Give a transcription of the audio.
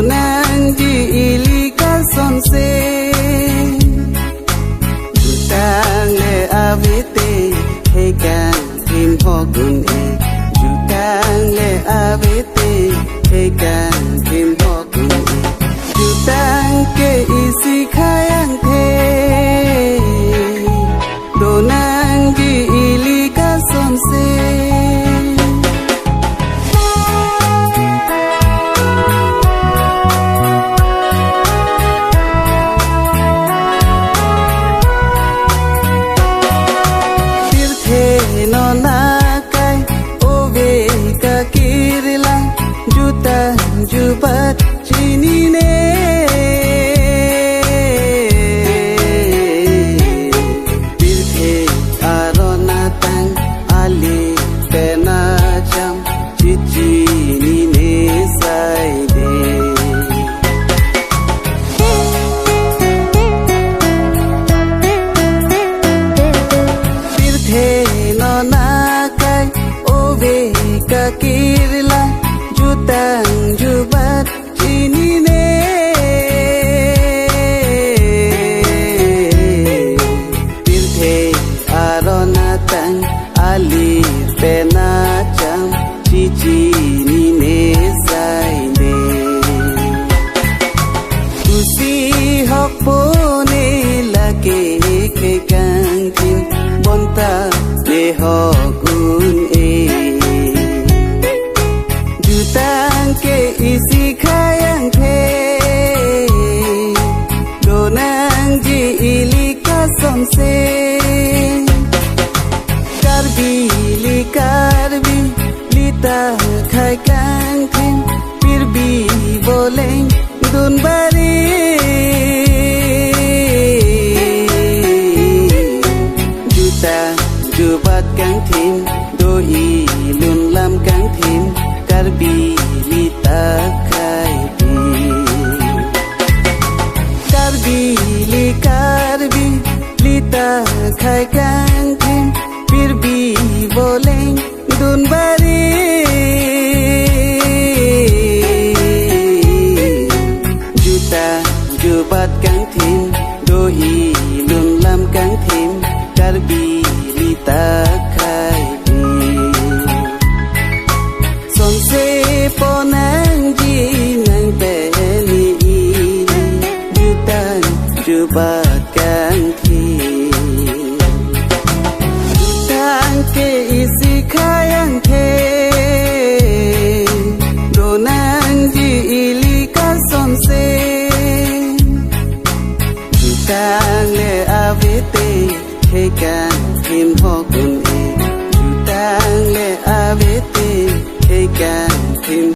donang ji ilika sonse jutang le avete hekan tim hogun e jutang le avete hekan tim hogun e jutang ke isi khayang the donang ji ilika sonse jubat chini ne birthe arona tang ali pena jam chichini ne sai de birthe no na kai ove ka kirla jutang jubat chini ne birthe arona tang ali pena cham chichini ne sai de kusi hok pone lake ke kang tim bonta le hogun e jutang ke isi khayang the donang ji ilika somse karbi lita khai kang thim pirbi boleng dun bari juta jubat kang thim doi lun lam kang thim karbi lita khai di karbi lita khai kang thim pirbi boleng dun bari juta jubat kang thim doi lun lam kang thim karbi lita khai di sonse ponang ji nang pe ni jutang jubat kang thi jutang ke isi khayang the donang ji ilika sonse jutang le avete hekan tim hogun e jutang le avete hekan tim